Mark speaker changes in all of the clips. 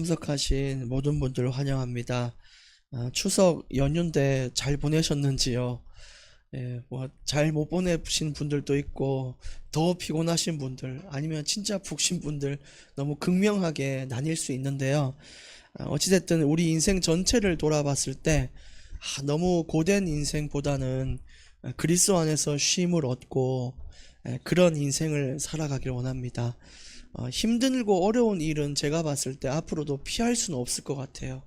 Speaker 1: 참석하신 모든 분들 환영합니다. 추석 연휴인데 잘 보내셨는지요? 잘 못 보내신 분들도 있고, 더 피곤하신 분들, 아니면 진짜 푹 쉰 분들, 너무 극명하게 나뉠 수 있는데요. 어찌됐든 우리 인생 전체를 돌아봤을 때, 너무 고된 인생보다는 그리스도 안에서 쉼을 얻고, 그런 인생을 살아가길 원합니다. 힘들고 어려운 일은 제가 봤을 때 앞으로도 피할 수는 없을 것 같아요.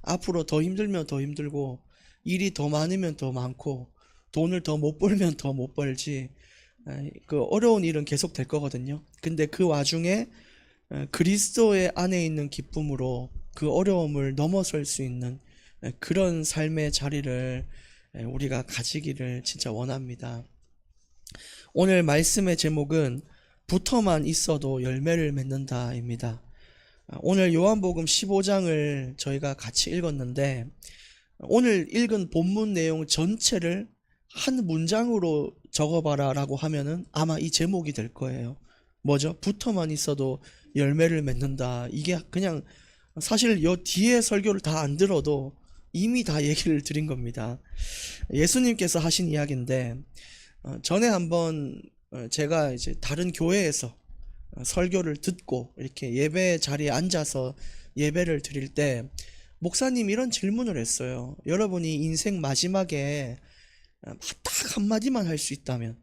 Speaker 1: 앞으로 더 힘들면 더 힘들고, 일이 더 많으면 더 많고, 돈을 더 못 벌면 더 못 벌지, 그 어려운 일은 계속 될 거거든요. 근데 그 와중에 그리스도의 안에 있는 기쁨으로 그 어려움을 넘어설 수 있는 그런 삶의 자리를 우리가 가지기를 진짜 원합니다. 오늘 말씀의 제목은 붙어만 있어도 열매를 맺는다입니다. 오늘 요한복음 15장을 저희가 같이 읽었는데, 오늘 읽은 본문 내용 전체를 한 문장으로 적어봐라 라고 하면은 아마 이 제목이 될 거예요. 뭐죠? 붙어만 있어도 열매를 맺는다. 이게 그냥 사실 요 뒤에 설교를 다 안 들어도 이미 다 얘기를 드린 겁니다. 예수님께서 하신 이야기인데, 전에 한번 제가 이제 다른 교회에서 설교를 듣고 이렇게 예배 자리에 앉아서 예배를 드릴 때 목사님이 이런 질문을 했어요. 여러분이 인생 마지막에 딱 한마디만 할 수 있다면,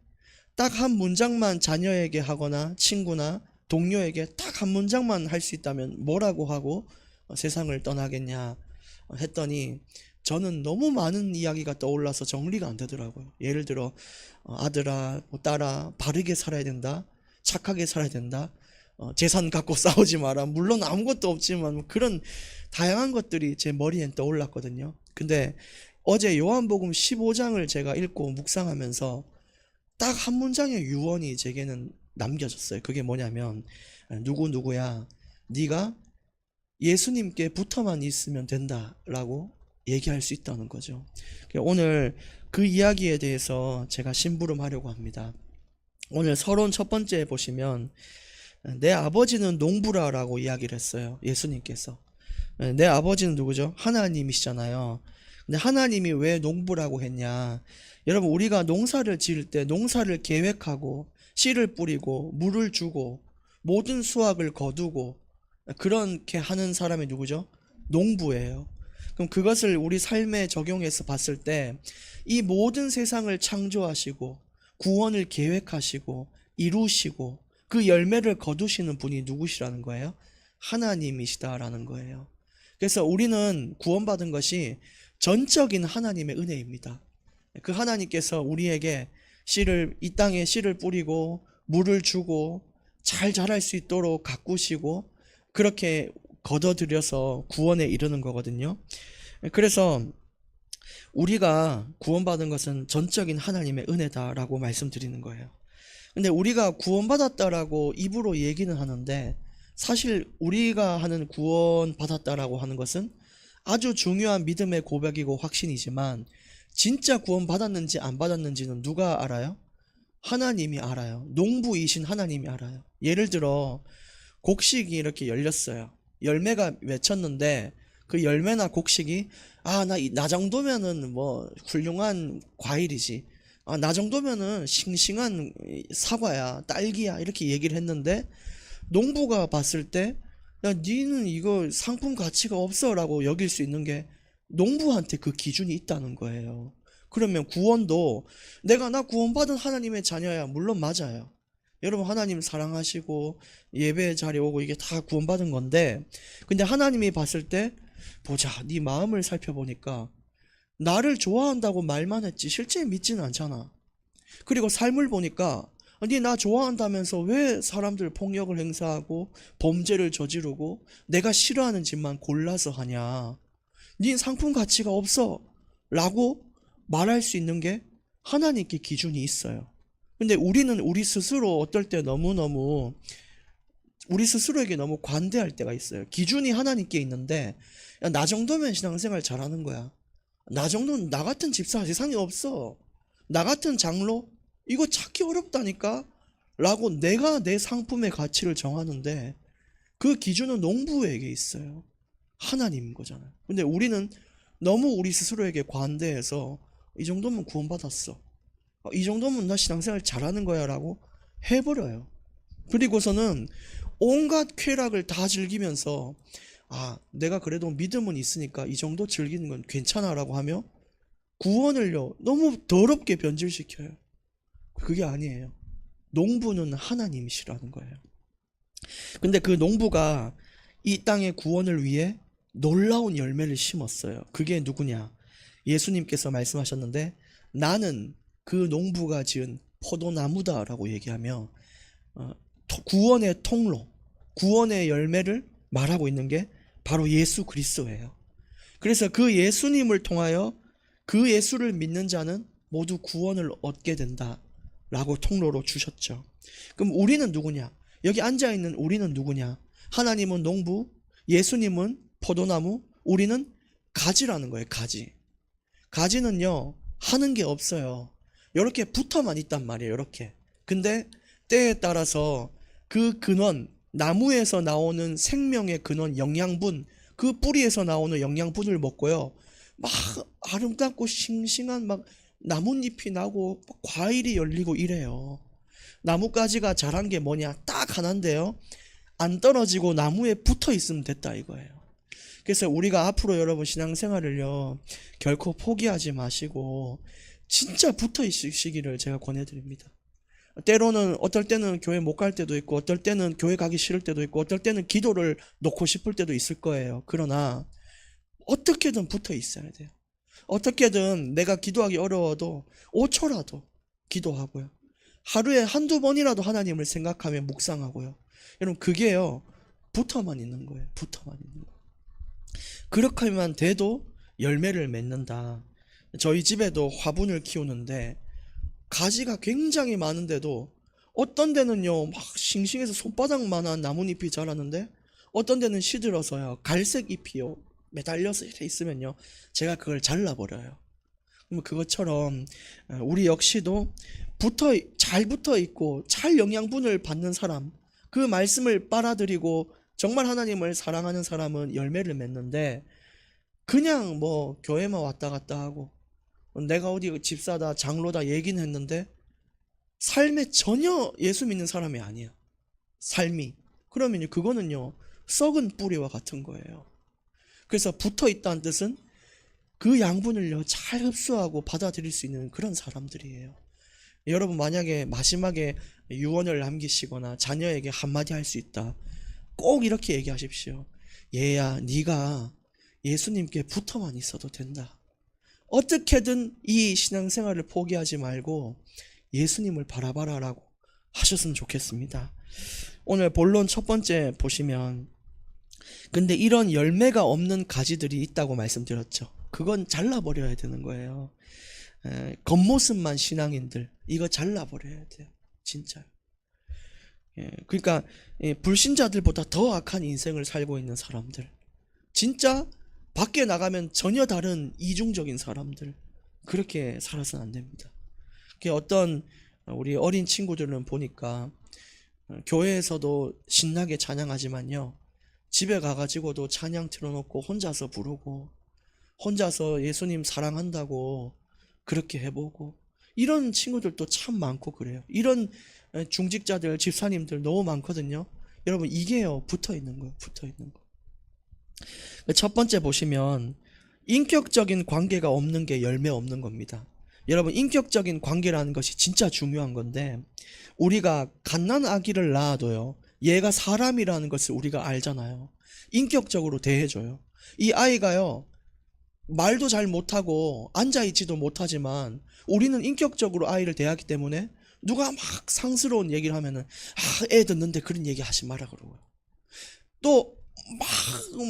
Speaker 1: 딱 한 문장만 자녀에게 하거나 친구나 동료에게 딱 한 문장만 할 수 있다면 뭐라고 하고 세상을 떠나겠냐 했더니, 저는 너무 많은 이야기가 떠올라서 정리가 안 되더라고요. 예를 들어 아들아, 딸아, 바르게 살아야 된다, 착하게 살아야 된다, 재산 갖고 싸우지 마라, 물론 아무것도 없지만 그런 다양한 것들이 제 머리엔 떠올랐거든요. 근데 어제 요한복음 15장을 제가 읽고 묵상하면서 딱 한 문장의 유언이 제게는 남겨졌어요. 그게 뭐냐면, 누구누구야, 네가 예수님께 붙어만 있으면 된다라고 얘기할 수 있다는 거죠. 오늘 그 이야기에 대해서 제가 심부름하려고 합니다. 오늘 서론 첫 번째 보시면, 내 아버지는 농부라라고 이야기를 했어요. 예수님께서. 내 아버지는 누구죠? 하나님이시잖아요. 근데 하나님이 왜 농부라고 했냐? 여러분, 우리가 농사를 지을 때 농사를 계획하고 씨를 뿌리고 물을 주고 모든 수확을 거두고 그렇게 하는 사람이 누구죠? 농부예요. 그럼 그것을 우리 삶에 적용해서 봤을 때, 이 모든 세상을 창조하시고 구원을 계획하시고 이루시고 그 열매를 거두시는 분이 누구시라는 거예요? 하나님이시다라는 거예요. 그래서 우리는 구원받은 것이 전적인 하나님의 은혜입니다. 그 하나님께서 우리에게 이 땅에 씨를 뿌리고 물을 주고 잘 자랄 수 있도록 가꾸시고 그렇게 거둬들여서 구원에 이르는 거거든요. 그래서 우리가 구원받은 것은 전적인 하나님의 은혜다라고 말씀드리는 거예요. 근데 우리가 구원받았다라고 입으로 얘기는 하는데, 사실 우리가 하는 구원받았다라고 하는 것은 아주 중요한 믿음의 고백이고 확신이지만, 진짜 구원받았는지 안 받았는지는 누가 알아요? 하나님이 알아요. 농부이신 하나님이 알아요. 예를 들어 곡식이 이렇게 열렸어요. 열매가 맺혔는데 그 열매나 곡식이 나 정도면은 뭐 훌륭한 과일이지, 나 정도면은 싱싱한 사과야, 딸기야, 이렇게 얘기를 했는데, 농부가 봤을 때 야, 니는 이거 상품 가치가 없어 라고 여길 수 있는 게 농부한테 그 기준이 있다는 거예요. 그러면 구원도, 나 구원받은 하나님의 자녀야, 물론 맞아요. 여러분, 하나님 사랑하시고 예배 자리에 오고 이게 다 구원받은 건데, 근데 하나님이 봤을 때, 보자, 네 마음을 살펴보니까 나를 좋아한다고 말만 했지 실제 믿지는 않잖아. 그리고 삶을 보니까 네 나 좋아한다면서 왜 사람들 폭력을 행사하고 범죄를 저지르고 내가 싫어하는 짓만 골라서 하냐, 네 상품 가치가 없어 라고 말할 수 있는 게 하나님께 기준이 있어요. 근데 우리는 우리 스스로 어떨 때 너무너무 우리 스스로에게 너무 관대할 때가 있어요. 기준이 하나님께 있는데, 야, 나 정도면 신앙생활 잘하는 거야, 나 정도는, 나 같은 집사 세상에 없어, 나 같은 장로 이거 찾기 어렵다니까 라고 내가 내 상품의 가치를 정하는데, 그 기준은 농부에게 있어요. 하나님인 거잖아요. 근데 우리는 너무 우리 스스로에게 관대해서 이 정도면 구원받았어, 이 정도면 나 신앙생활 잘하는 거야 라고 해버려요. 그리고서는 온갖 쾌락을 다 즐기면서 내가 그래도 믿음은 있으니까 이 정도 즐기는 건 괜찮아 라고 하며 구원을요 너무 더럽게 변질시켜요. 그게 아니에요. 농부는 하나님이시라는 거예요. 근데 그 농부가 이 땅의 구원을 위해 놀라운 열매를 심었어요. 그게 누구냐? 예수님께서 말씀하셨는데 나는 그 농부가 지은 포도나무다라고 얘기하며 구원의 통로, 구원의 열매를 말하고 있는 게 바로 예수 그리스도예요. 그래서 그 예수님을 통하여 그 예수를 믿는 자는 모두 구원을 얻게 된다라고 통로로 주셨죠. 그럼 우리는 누구냐? 여기 앉아있는 우리는 누구냐? 하나님은 농부, 예수님은 포도나무, 우리는 가지라는 거예요. 가지. 가지는요 하는 게 없어요. 이렇게 붙어만 있단 말이에요. 이렇게. 근데 때에 따라서 그 근원, 나무에서 나오는 생명의 근원, 영양분, 그 뿌리에서 나오는 영양분을 먹고요 막 아름답고 싱싱한 막 나뭇잎이 나고 과일이 열리고 이래요. 나뭇가지가 자란 게 뭐냐? 딱 하나인데요, 안 떨어지고 나무에 붙어 있으면 됐다 이거예요. 그래서 우리가 앞으로 여러분 신앙생활을요 결코 포기하지 마시고 진짜 붙어 있으시기를 제가 권해드립니다. 때로는 어떨 때는 교회 못 갈 때도 있고 어떨 때는 교회 가기 싫을 때도 있고 어떨 때는 기도를 놓고 싶을 때도 있을 거예요. 그러나 어떻게든 붙어 있어야 돼요. 어떻게든 내가 기도하기 어려워도 5초라도 기도하고요, 하루에 한두 번이라도 하나님을 생각하며 묵상하고요. 여러분 그게요 붙어만 있는 거예요. 붙어만 있는 거. 그렇게만 돼도 열매를 맺는다. 저희 집에도 화분을 키우는데 가지가 굉장히 많은데도 어떤 데는요 막 싱싱해서 손바닥만한 나뭇잎이 자라는데 어떤 데는 시들어서요 갈색 잎이요 매달려서 이렇게 있으면요 제가 그걸 잘라버려요. 그럼 그것처럼 우리 역시도 잘 붙어 있고 잘 영양분을 받는 사람, 그 말씀을 빨아들이고 정말 하나님을 사랑하는 사람은 열매를 맺는데 그냥 뭐 교회만 왔다 갔다 하고 내가 어디 집사다 장로다 얘기는 했는데 삶에 전혀 예수 믿는 사람이 아니야. 삶이. 그러면요 그거는요 썩은 뿌리와 같은 거예요. 그래서 붙어 있다는 뜻은 그 양분을요 잘 흡수하고 받아들일 수 있는 그런 사람들이에요. 여러분 만약에 마지막에 유언을 남기시거나 자녀에게 한마디 할 수 있다, 꼭 이렇게 얘기하십시오. 얘야 네가 예수님께 붙어만 있어도 된다. 어떻게든 이 신앙생활을 포기하지 말고 예수님을 바라봐라 라고 하셨으면 좋겠습니다. 오늘 본론 첫 번째 보시면 근데 이런 열매가 없는 가지들이 있다고 말씀드렸죠. 그건 잘라버려야 되는 거예요. 겉모습만 신앙인들 이거 잘라버려야 돼요. 진짜. 그러니까 불신자들보다 더 악한 인생을 살고 있는 사람들, 진짜 밖에 나가면 전혀 다른 이중적인 사람들, 그렇게 살아서는 안 됩니다. 어떤 우리 어린 친구들은 보니까 교회에서도 신나게 찬양하지만요 집에 가가지고도 찬양 틀어놓고 혼자서 부르고 혼자서 예수님 사랑한다고 그렇게 해보고 이런 친구들도 참 많고 그래요. 이런 중직자들, 집사님들 너무 많거든요. 여러분 이게요 붙어있는 거예요. 붙어있는 거. 첫 번째 보시면 인격적인 관계가 없는 게 열매 없는 겁니다. 여러분 인격적인 관계라는 것이 진짜 중요한 건데 우리가 갓난아기를 낳아도요 얘가 사람이라는 것을 우리가 알잖아요. 인격적으로 대해줘요. 이 아이가요 말도 잘 못하고 앉아있지도 못하지만 우리는 인격적으로 아이를 대하기 때문에 누가 막 상스러운 얘기를 하면은 애 듣는데 그런 얘기 하지 마라 그러고요. 또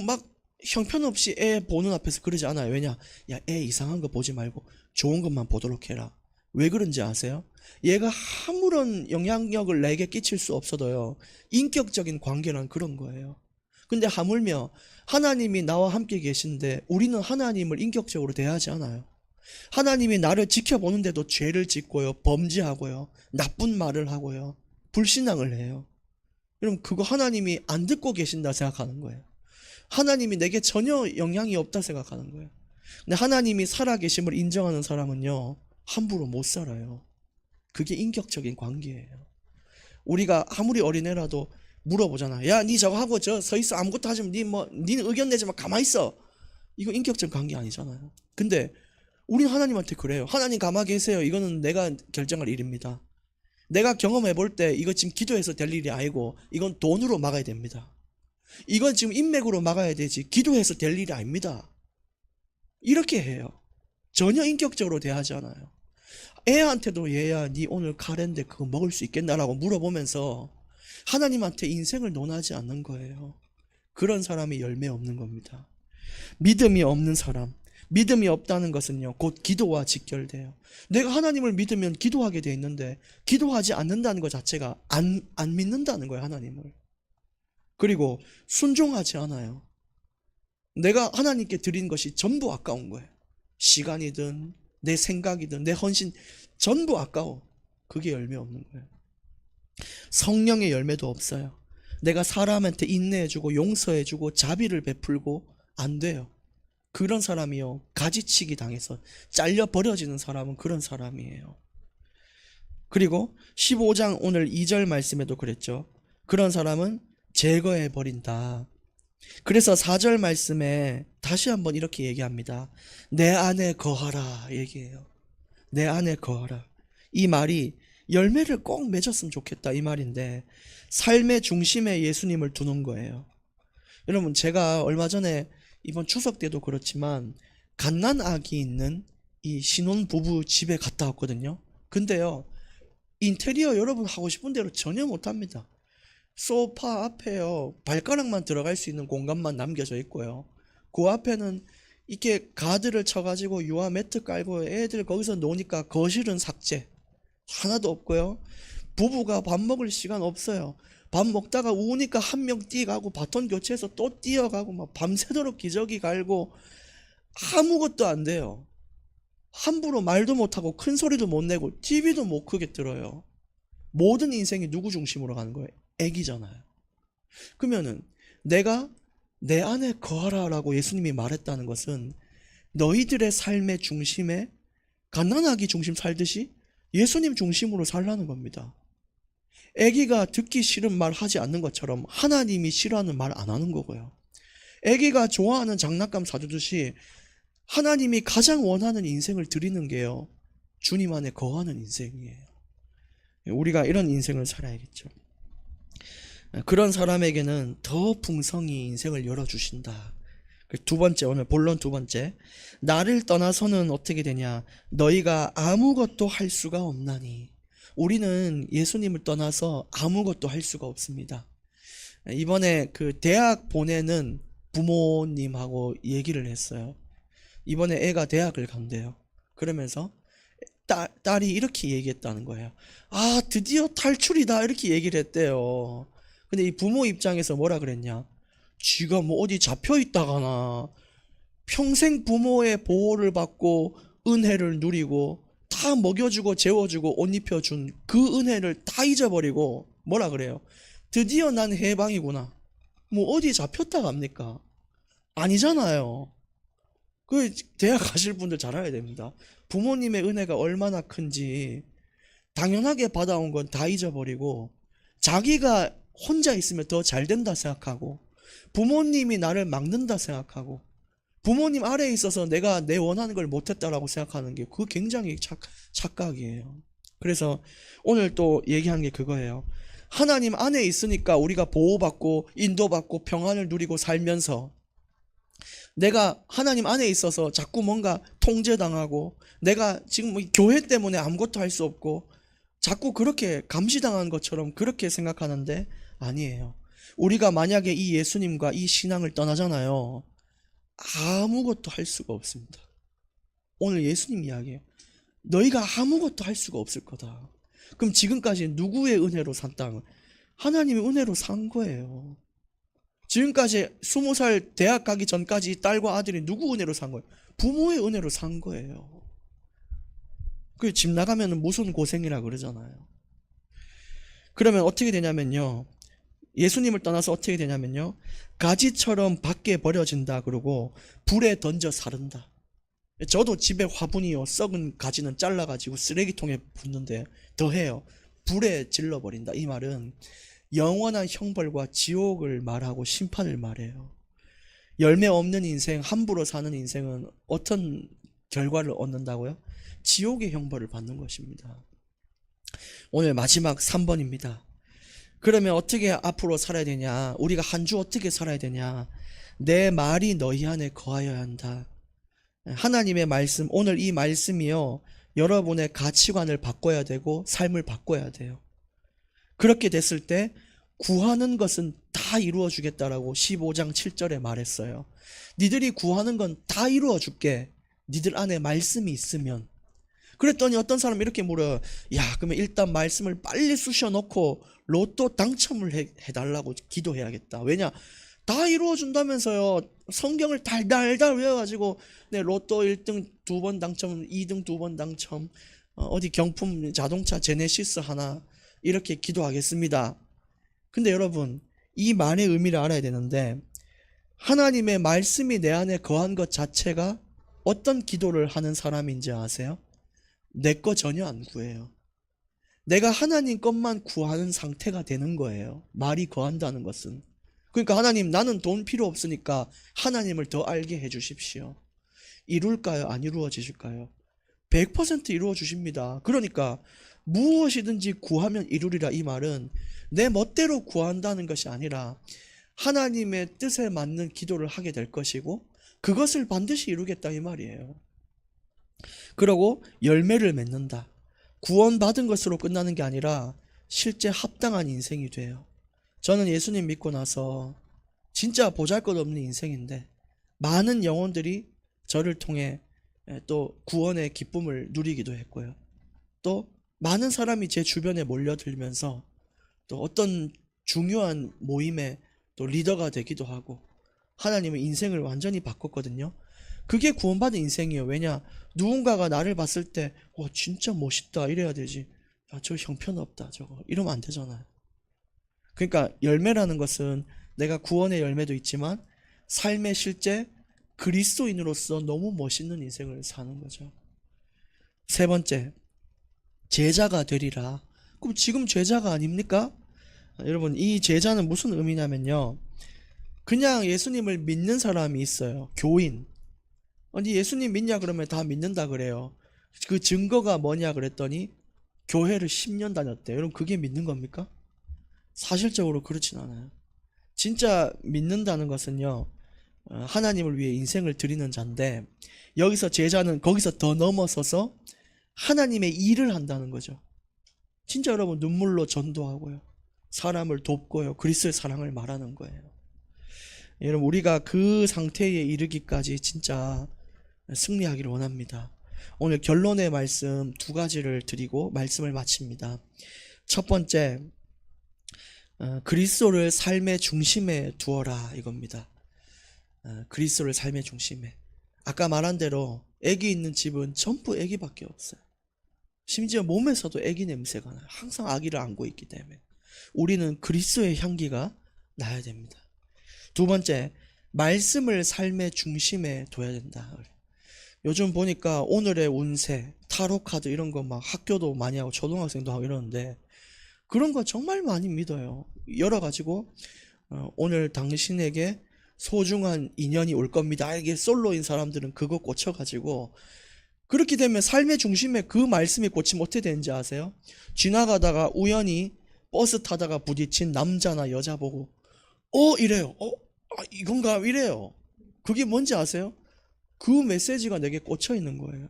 Speaker 1: 막 형편없이 애 보는 앞에서 그러지 않아요. 왜냐? 야, 애 이상한 거 보지 말고 좋은 것만 보도록 해라. 왜 그런지 아세요? 얘가 아무런 영향력을 내게 끼칠 수 없어도요 인격적인 관계란 그런 거예요. 근데 하물며 하나님이 나와 함께 계신데 우리는 하나님을 인격적으로 대하지 않아요. 하나님이 나를 지켜보는데도 죄를 짓고요 범죄하고요 나쁜 말을 하고요 불신앙을 해요. 그럼 그거 하나님이 안 듣고 계신다 생각하는 거예요. 하나님이 내게 전혀 영향이 없다 생각하는 거예요. 근데 하나님이 살아계심을 인정하는 사람은요, 함부로 못 살아요. 그게 인격적인 관계예요. 우리가 아무리 어린애라도 물어보잖아. 야, 니 저거 하고 저 서 있어. 아무것도 하지 마. 니는 의견 내지 마. 가만히 있어. 이거 인격적 관계 아니잖아요. 근데 우리는 하나님한테 그래요. 하나님 가만히 계세요. 이거는 내가 결정할 일입니다. 내가 경험해 볼 때 이거 지금 기도해서 될 일이 아니고 이건 돈으로 막아야 됩니다. 이건 지금 인맥으로 막아야 되지 기도해서 될 일이 아닙니다. 이렇게 해요. 전혀 인격적으로 대하지 않아요. 애한테도 얘야 니 오늘 카레인데 그거 먹을 수 있겠나라고 물어보면서 하나님한테 인생을 논하지 않는 거예요. 그런 사람이 열매 없는 겁니다. 믿음이 없는 사람, 믿음이 없다는 것은요 곧 기도와 직결돼요. 내가 하나님을 믿으면 기도하게 돼 있는데 기도하지 않는다는 것 자체가 안 믿는다는 거예요. 하나님을. 그리고 순종하지 않아요. 내가 하나님께 드린 것이 전부 아까운 거예요. 시간이든 내 생각이든 내 헌신 전부 아까워. 그게 열매 없는 거예요. 성령의 열매도 없어요. 내가 사람한테 인내해주고 용서해주고 자비를 베풀고 안 돼요. 그런 사람이요 가지치기 당해서 잘려 버려지는 사람은 그런 사람이에요. 그리고 15장 오늘 2절 말씀에도 그랬죠. 그런 사람은 제거해 버린다. 그래서 4절 말씀에 다시 한번 이렇게 얘기합니다. 내 안에 거하라 얘기해요. 내 안에 거하라. 이 말이 열매를 꼭 맺었으면 좋겠다 이 말인데 삶의 중심에 예수님을 두는 거예요. 여러분 제가 얼마 전에 이번 추석 때도 그렇지만 갓난아기 있는 이 신혼부부 집에 갔다 왔거든요. 근데요 인테리어 여러분 하고 싶은 대로 전혀 못합니다. 소파 앞에요 발가락만 들어갈 수 있는 공간만 남겨져 있고요. 그 앞에는 이렇게 가드를 쳐가지고 유아 매트 깔고 애들 거기서 노니까 거실은 삭제 하나도 없고요. 부부가 밥 먹을 시간 없어요. 밥 먹다가 우니까 한 명 뛰어가고 바톤 교체해서 또 뛰어가고 막 밤새도록 기저귀 갈고 아무것도 안 돼요. 함부로 말도 못하고 큰 소리도 못 내고 TV도 못 크게 들어요. 모든 인생이 누구 중심으로 가는 거예요? 애기잖아요. 그러면은 내가 내 안에 거하라 라고 예수님이 말했다는 것은 너희들의 삶의 중심에 갓난아기 중심 살듯이 예수님 중심으로 살라는 겁니다. 애기가 듣기 싫은 말 하지 않는 것처럼 하나님이 싫어하는 말 안 하는 거고요. 애기가 좋아하는 장난감 사주듯이 하나님이 가장 원하는 인생을 드리는 게요 주님 안에 거하는 인생이에요. 우리가 이런 인생을 살아야겠죠. 그런 사람에게는 더 풍성히 인생을 열어주신다. 두 번째, 오늘 본론 두 번째, 나를 떠나서는 어떻게 되냐? 너희가 아무것도 할 수가 없나니. 우리는 예수님을 떠나서 아무것도 할 수가 없습니다. 이번에 그 대학 보내는 부모님하고 얘기를 했어요. 이번에 애가 대학을 간대요. 그러면서 딸이 이렇게 얘기했다는 거예요. 아, 드디어 탈출이다 이렇게 얘기를 했대요. 근데 이 부모 입장에서 뭐라 그랬냐? 쥐가 뭐 어디 잡혀 있다가나 평생 부모의 보호를 받고 은혜를 누리고 다 먹여주고 재워주고 옷 입혀준 그 은혜를 다 잊어버리고 뭐라 그래요? 드디어 난 해방이구나. 뭐 어디 잡혔다 갑니까? 아니잖아요. 그 대학 가실 분들 잘 알아야 됩니다. 부모님의 은혜가 얼마나 큰지 당연하게 받아온 건 다 잊어버리고 자기가 혼자 있으면 더 잘 된다 생각하고 부모님이 나를 막는다 생각하고 부모님 아래에 있어서 내가 내 원하는 걸 못했다라고 생각하는 게 그거 굉장히 착각이에요. 그래서 오늘 또 얘기한 게 그거예요. 하나님 안에 있으니까 우리가 보호받고 인도받고 평안을 누리고 살면서 내가 하나님 안에 있어서 자꾸 뭔가 통제당하고 내가 지금 뭐 교회 때문에 아무것도 할 수 없고 자꾸 그렇게 감시당한 것처럼 그렇게 생각하는데 아니에요. 우리가 만약에 이 예수님과 이 신앙을 떠나잖아요. 아무것도 할 수가 없습니다. 오늘 예수님 이야기예요. 너희가 아무것도 할 수가 없을 거다. 그럼 지금까지 누구의 은혜로 산다? 하나님의 은혜로 산 거예요. 지금까지 20살 대학 가기 전까지 딸과 아들이 누구 은혜로 산 거예요? 부모의 은혜로 산 거예요. 그 집 나가면 무슨 고생이라 그러잖아요. 그러면 어떻게 되냐면요. 예수님을 떠나서 어떻게 되냐면요, 가지처럼 밖에 버려진다 그러고 불에 던져 사른다. 저도 집에 화분이요, 썩은 가지는 잘라가지고 쓰레기통에 붓는데 더해요, 불에 질러버린다. 이 말은 영원한 형벌과 지옥을 말하고 심판을 말해요. 열매 없는 인생, 함부로 사는 인생은 어떤 결과를 얻는다고요? 지옥의 형벌을 받는 것입니다. 오늘 마지막 3번입니다. 그러면 어떻게 앞으로 살아야 되냐? 우리가 한 주 어떻게 살아야 되냐? 내 말이 너희 안에 거하여야 한다. 하나님의 말씀, 오늘 이 말씀이요, 여러분의 가치관을 바꿔야 되고 삶을 바꿔야 돼요. 그렇게 됐을 때 구하는 것은 다 이루어 주겠다라고 15장 7절에 말했어요. 니들이 구하는 건 다 이루어 줄게, 니들 안에 말씀이 있으면. 그랬더니 어떤 사람이 이렇게 물어요. 야, 그러면 일단 말씀을 빨리 쑤셔놓고 로또 당첨을 해달라고 기도해야겠다. 왜냐? 다 이루어 준다면서요. 성경을 달달달 외워가지고 네, 로또 1등 2번 당첨, 2등 2번 당첨, 어디 경품 자동차 제네시스 하나, 이렇게 기도하겠습니다. 근데 여러분, 이 말의 의미를 알아야 되는데, 하나님의 말씀이 내 안에 거한 것 자체가 어떤 기도를 하는 사람인지 아세요? 내 거 전혀 안 구해요. 내가 하나님 것만 구하는 상태가 되는 거예요, 말이 거한다는 것은. 그러니까 하나님, 나는 돈 필요 없으니까 하나님을 더 알게 해주십시오. 이룰까요? 안 이루어지실까요? 100% 이루어 주십니다. 그러니까 무엇이든지 구하면 이루리라, 이 말은 내 멋대로 구한다는 것이 아니라 하나님의 뜻에 맞는 기도를 하게 될 것이고 그것을 반드시 이루겠다, 이 말이에요. 그러고 열매를 맺는다. 구원받은 것으로 끝나는 게 아니라 실제 합당한 인생이 돼요. 저는 예수님 믿고 나서 진짜 보잘것없는 인생인데 많은 영혼들이 저를 통해 또 구원의 기쁨을 누리기도 했고요. 또 많은 사람이 제 주변에 몰려들면서 또 어떤 중요한 모임에 또 리더가 되기도 하고 하나님의 인생을 완전히 바꿨거든요. 그게 구원받은 인생이에요. 왜냐? 누군가가 나를 봤을 때 진짜 멋있다 이래야 되지, 야, 저 형편없다 저거 이러면 안 되잖아요. 그러니까 열매라는 것은 내가 구원의 열매도 있지만 삶의 실제 그리스도인으로서 너무 멋있는 인생을 사는 거죠. 세 번째, 제자가 되리라. 그럼 지금 제자가 아닙니까? 여러분, 이 제자는 무슨 의미냐면요, 그냥 예수님을 믿는 사람이 있어요. 교인. 아니, 예수님 믿냐 그러면 다 믿는다 그래요. 그 증거가 뭐냐 그랬더니 교회를 10년 다녔대요. 여러분, 그게 믿는 겁니까? 사실적으로 그렇진 않아요. 진짜 믿는다는 것은요, 하나님을 위해 인생을 드리는 자인데, 여기서 제자는 거기서 더 넘어서서 하나님의 일을 한다는 거죠. 진짜 여러분, 눈물로 전도하고요, 사람을 돕고요, 그리스도의 사랑을 말하는 거예요. 여러분, 우리가 그 상태에 이르기까지 진짜 승리하기를 원합니다. 오늘 결론의 말씀 두 가지를 드리고 말씀을 마칩니다. 첫 번째, 그리스도를 삶의 중심에 두어라, 이겁니다. 그리스도를 삶의 중심에. 아까 말한 대로 애기 있는 집은 전부 애기밖에 없어요. 심지어 몸에서도 애기 냄새가 나요. 항상 아기를 안고 있기 때문에. 우리는 그리스도의 향기가 나야 됩니다. 두 번째, 말씀을 삶의 중심에 둬야 된다. 요즘 보니까 오늘의 운세, 타로 카드 이런 거 막 학교도 많이 하고 초등학생도 하고 이러는데 그런 거 정말 많이 믿어요. 열어가지고 오늘 당신에게 소중한 인연이 올 겁니다, 이게 솔로인 사람들은 그거 꽂혀가지고, 그렇게 되면 삶의 중심에 그 말씀이 꽂히면 어떻게 되는지 아세요? 지나가다가 우연히 버스 타다가 부딪힌 남자나 여자 보고 이래요. 이건가 이래요. 그게 뭔지 아세요? 그 메시지가 내게 꽂혀 있는 거예요.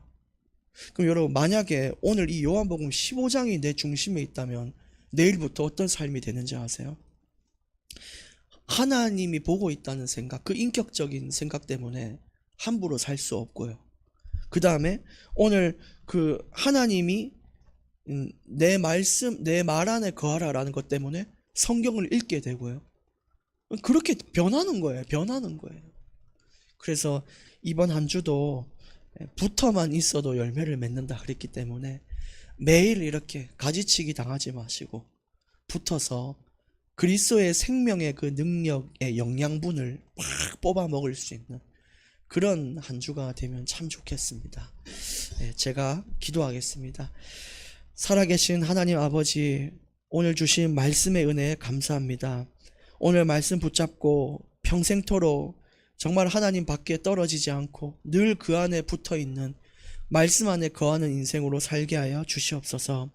Speaker 1: 그럼 여러분, 만약에 오늘 이 요한복음 15장이 내 중심에 있다면 내일부터 어떤 삶이 되는지 아세요? 하나님이 보고 있다는 생각, 그 인격적인 생각 때문에 함부로 살 수 없고요. 그 다음에 오늘 그 하나님이 내 말씀, 내 말 안에 거하라라는 것 때문에 성경을 읽게 되고요. 그렇게 변하는 거예요. 변하는 거예요. 그래서 이번 한 주도 붙어만 있어도 열매를 맺는다 그랬기 때문에 매일 이렇게 가지치기 당하지 마시고 붙어서 그리스도의 생명의 그 능력의 영양분을 막 뽑아 먹을 수 있는 그런 한 주가 되면 참 좋겠습니다. 제가 기도하겠습니다. 살아계신 하나님 아버지, 오늘 주신 말씀의 은혜에 감사합니다. 오늘 말씀 붙잡고 평생토록 정말 하나님 밖에 떨어지지 않고 늘 그 안에 붙어 있는 말씀 안에 거하는 인생으로 살게 하여 주시옵소서.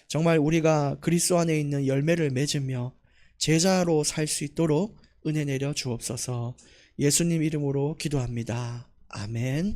Speaker 1: 정말 우리가 그리스도 안에 있는 열매를 맺으며 제자로 살 수 있도록 은혜 내려 주옵소서. 예수님 이름으로 기도합니다. 아멘.